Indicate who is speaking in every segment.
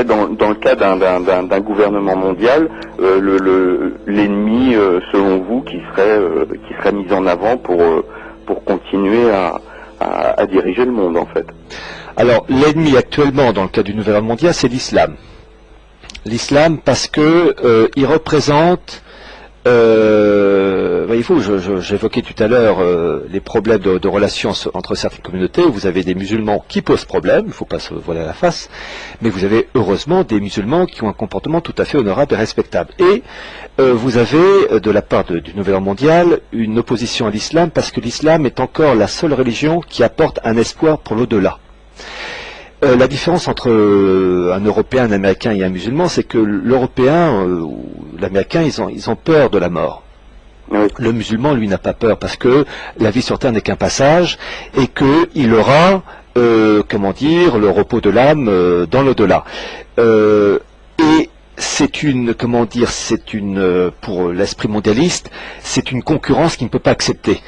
Speaker 1: dirais, dans le cas d'un gouvernement mondial, l'ennemi, selon vous, qui serait mis en avant pour continuer à diriger le monde, en fait?
Speaker 2: Alors, l'ennemi actuellement, dans le cas du nouvel ordre mondial, c'est l'islam. L'islam, parce que il représente, voyez-vous, j'évoquais tout à l'heure les problèmes de relations entre certaines communautés, où vous avez des musulmans qui posent problème, il ne faut pas se voiler la face, mais vous avez heureusement des musulmans qui ont un comportement tout à fait honorable et respectable. Et vous avez, de la part du nouvel ordre mondial, une opposition à l'islam, parce que l'islam est encore la seule religion qui apporte un espoir pour l'au-delà. La différence entre un Européen, un Américain et un musulman, c'est que l'Européen ou l'Américain, ils ont peur de la mort. Oui. Le musulman, lui, n'a pas peur, parce que la vie sur Terre n'est qu'un passage, et qu'il aura, comment dire, le repos de l'âme dans l'au-delà. Et c'est une, comment dire, pour l'esprit mondialiste, c'est une concurrence qu'il ne peut pas accepter,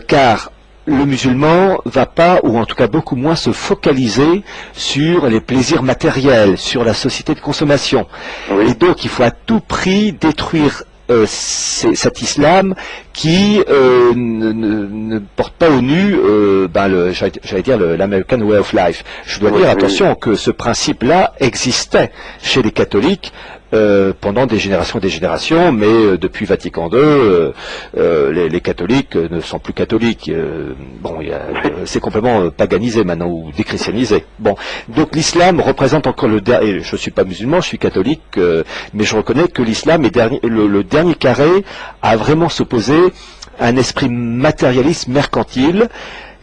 Speaker 2: car le musulman va pas, ou en tout cas beaucoup moins, se focaliser sur les plaisirs matériels, sur la société de consommation. Oui. Et donc il faut à tout prix détruire cet islam qui ne porte pas au nu, j'allais dire l'American Way of Life. Je dois dire, attention, que ce principe-là existait chez les catholiques pendant des générations, mais depuis Vatican II, les catholiques ne sont plus catholiques. C'est complètement paganisé maintenant, ou déchristianisé. Bon, donc l'islam représente encore le dernier. Je suis pas musulman, je suis catholique, mais je reconnais que l'islam est le dernier carré à vraiment s'opposer à un esprit matérialiste mercantile,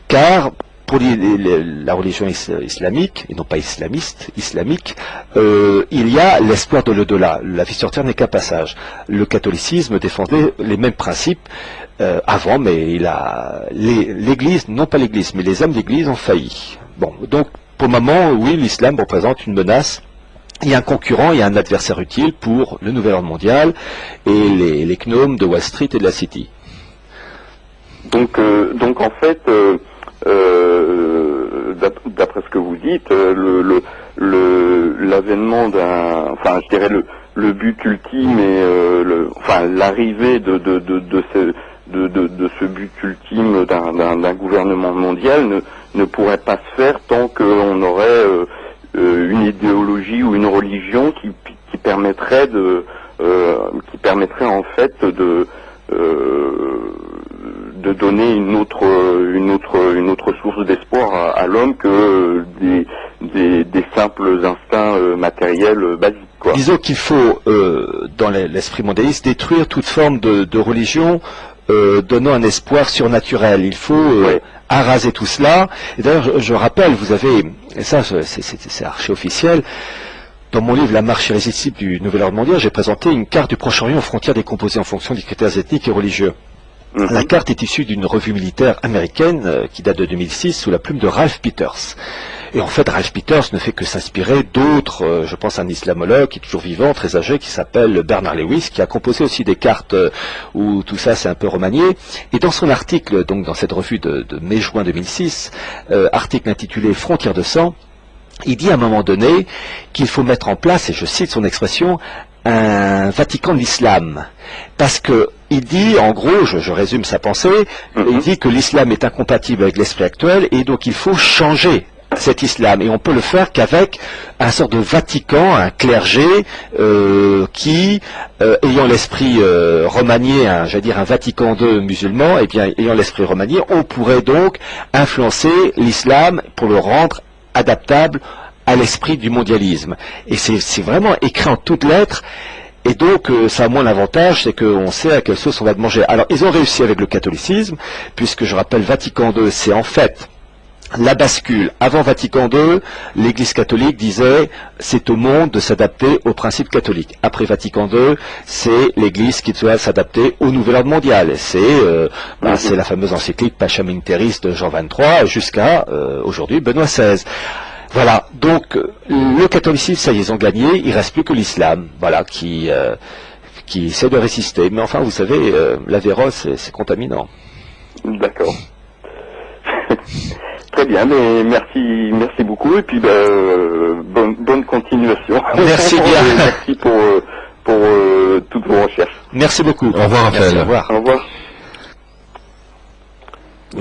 Speaker 2: car pour la religion islamique, et non pas islamiste, islamique, il y a l'espoir de l'au-delà. La vie sur Terre n'est qu'un passage. Le catholicisme défendait les mêmes principes avant, mais l'Église, non pas l'Église, mais les hommes d'Église ont failli. Bon, donc pour le moment, oui, l'islam représente une menace. Il y a un concurrent, il y a un adversaire utile pour le nouvel ordre mondial et les gnomes de Wall Street et de la City.
Speaker 1: Donc en fait, d'après ce que vous dites, l'avènement enfin, je dirais le but ultime et l'arrivée de ce but ultime d'un gouvernement mondial ne pourrait pas se faire tant qu'on aurait une idéologie ou une religion qui permettrait en fait de donner une autre source d'espoir à l'homme que des simples instincts matériels basiques, quoi.
Speaker 2: Disons qu'il faut, dans l'esprit mondialiste, détruire toute forme de religion donnant un espoir surnaturel. Il faut araser tout cela. Et d'ailleurs, je rappelle, vous avez, et ça c'est archi officiel, dans mon livre « La marche irrésistible du nouvel ordre mondial », j'ai présenté une carte du Proche-Orient aux frontières décomposées en fonction des critères ethniques et religieux. La carte est issue d'une revue militaire américaine qui date de 2006 sous la plume de Ralph Peters. Et en fait, Ralph Peters ne fait que s'inspirer d'autres, je pense à un islamologue qui est toujours vivant, très âgé, qui s'appelle Bernard Lewis, qui a composé aussi des cartes où tout ça c'est un peu remanié. Et dans son article, donc dans cette revue de mai-juin 2006, article intitulé « Frontières de sang », il dit à un moment donné qu'il faut mettre en place, et je cite son expression, un Vatican de l'islam. Parce que il dit, en gros, je résume sa pensée, il dit que l'islam est incompatible avec l'esprit actuel et donc il faut changer cet islam. Et on peut le faire qu'avec un sort de Vatican, un clergé qui, ayant l'esprit remanié, j'allais dire un Vatican II musulman, et bien ayant l'esprit remanié, on pourrait donc influencer l'islam pour le rendre adaptable à l'esprit du mondialisme. Et c'est vraiment écrit en toutes lettres. Et donc, ça a moins l'avantage, c'est qu'on sait à quelle sauce on va te manger. Alors, ils ont réussi avec le catholicisme, puisque je rappelle, Vatican II, c'est en fait la bascule. Avant Vatican II, l'Église catholique disait, c'est au monde de s'adapter aux principes catholiques. Après Vatican II, c'est l'Église qui doit s'adapter au nouvel ordre mondial. C'est la fameuse encyclique Pacem in Terris de Jean XXIII, jusqu'à aujourd'hui Benoît XVI. Voilà, donc le catholicisme, ça y est, ils ont gagné, il ne reste plus que l'islam, voilà, qui essaie de résister. Mais enfin, vous savez, la vérole, c'est contaminant.
Speaker 1: D'accord. Très bien, mais merci beaucoup et puis bonne continuation.
Speaker 2: Merci bien.
Speaker 1: Merci pour toutes vos recherches.
Speaker 2: Merci beaucoup.
Speaker 3: Au revoir, Raphaël.
Speaker 2: Merci, au revoir.
Speaker 1: Au revoir.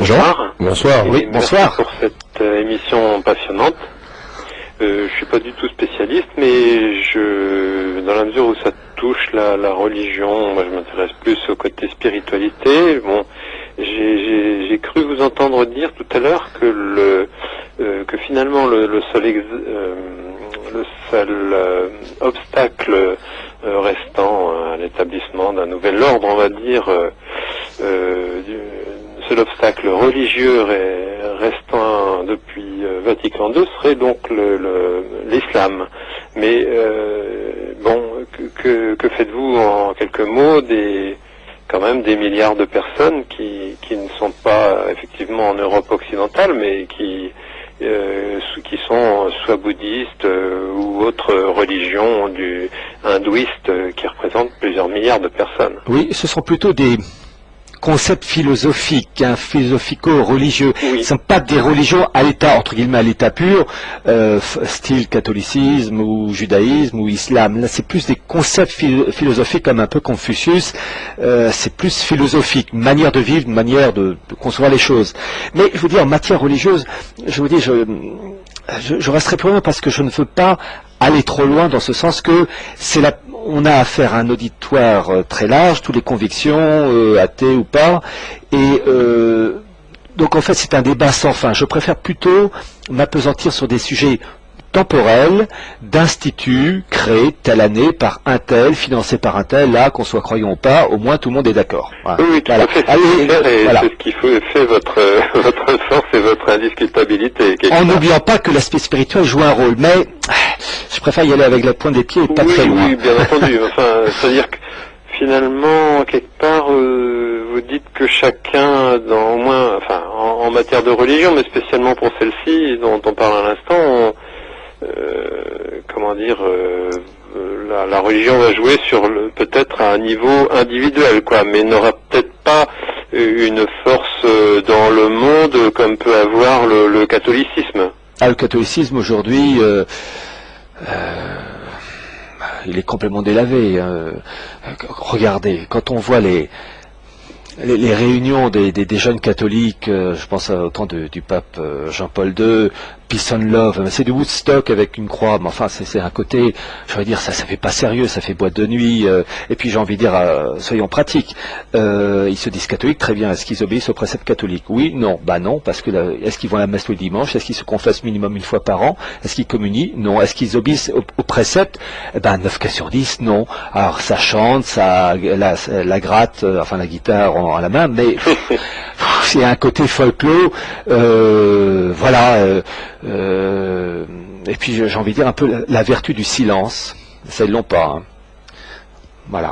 Speaker 3: Jean. Bonsoir.
Speaker 2: Oui, bonsoir.
Speaker 4: Merci pour cette émission passionnante. Je suis pas du tout spécialiste, mais dans la mesure où ça touche la religion, moi je m'intéresse plus au côté spiritualité. Bon, j'ai cru vous entendre dire tout à l'heure que finalement le seul obstacle restant à l'établissement d'un nouvel ordre, on va dire, seul obstacle religieux restant depuis Vatican II serait donc l'islam. Mais bon, que faites-vous en quelques mots quand même des milliards de personnes qui ne sont pas effectivement en Europe occidentale, mais qui sont soit bouddhistes ou autres religions hindouistes qui représentent plusieurs milliards de personnes.
Speaker 2: Oui, ce sont plutôt des concepts philosophiques, philosophico-religieux.
Speaker 4: Oui.
Speaker 2: Ce ne sont pas des religions à l'état, entre guillemets, à l'état pur, style catholicisme ou judaïsme ou islam. Là, c'est plus des concepts philosophiques comme un peu Confucius. C'est plus philosophique, une manière de vivre, une manière de concevoir les choses. Mais je vous dis, en matière religieuse, je vous dis, je resterai prudent parce que je ne veux pas aller trop loin dans ce sens que on a affaire à un auditoire très large, toutes les convictions, athées ou pas, et donc en fait c'est un débat sans fin. Je préfère plutôt m'appesantir sur des sujets temporels, d'instituts créés telle année par un tel, financés par un tel, là, qu'on soit croyant ou pas, au moins tout le monde est d'accord. Voilà.
Speaker 4: Oui, tout à fait.
Speaker 2: Voilà.
Speaker 4: C'est ce qui fait votre force et votre indiscutabilité.
Speaker 2: En n'oubliant pas que l'aspect spirituel joue un rôle, mais je préfère y aller avec la pointe des pieds et pas très loin.
Speaker 4: Oui, bien entendu. Enfin, c'est-à-dire que finalement, quelque part, vous dites que chacun, au moins, enfin, en matière de religion, mais spécialement pour celle-ci dont on parle à l'instant, comment dire, la religion va jouer peut-être à un niveau individuel, quoi, mais n'aura peut-être pas une force dans le monde comme peut avoir le catholicisme.
Speaker 2: Ah, le catholicisme aujourd'hui, il est complètement délavé. Regardez, quand on voit les réunions des jeunes catholiques, je pense au temps du pape Jean-Paul II, Peace and Love, c'est du Woodstock avec une croix, mais enfin c'est un côté, j'aurais dire, ça fait pas sérieux, ça fait boîte de nuit, et puis j'ai envie de dire, soyons pratiques, ils se disent catholiques, très bien, est-ce qu'ils obéissent aux préceptes catholiques? Oui, non, bah non, parce que est-ce qu'ils vont à la messe tous les dimanches? Est-ce qu'ils se confessent minimum une fois par an? Est-ce qu'ils communient? Non. Est-ce qu'ils obéissent aux préceptes? Eh ben 9 cas sur 10, non. Alors ça chante, la gratte, enfin la guitare à la main, mais c'est un côté folklore, voilà. Et puis j'ai envie de dire un peu la vertu du silence. Ça ils l'ont pas. Hein. Voilà.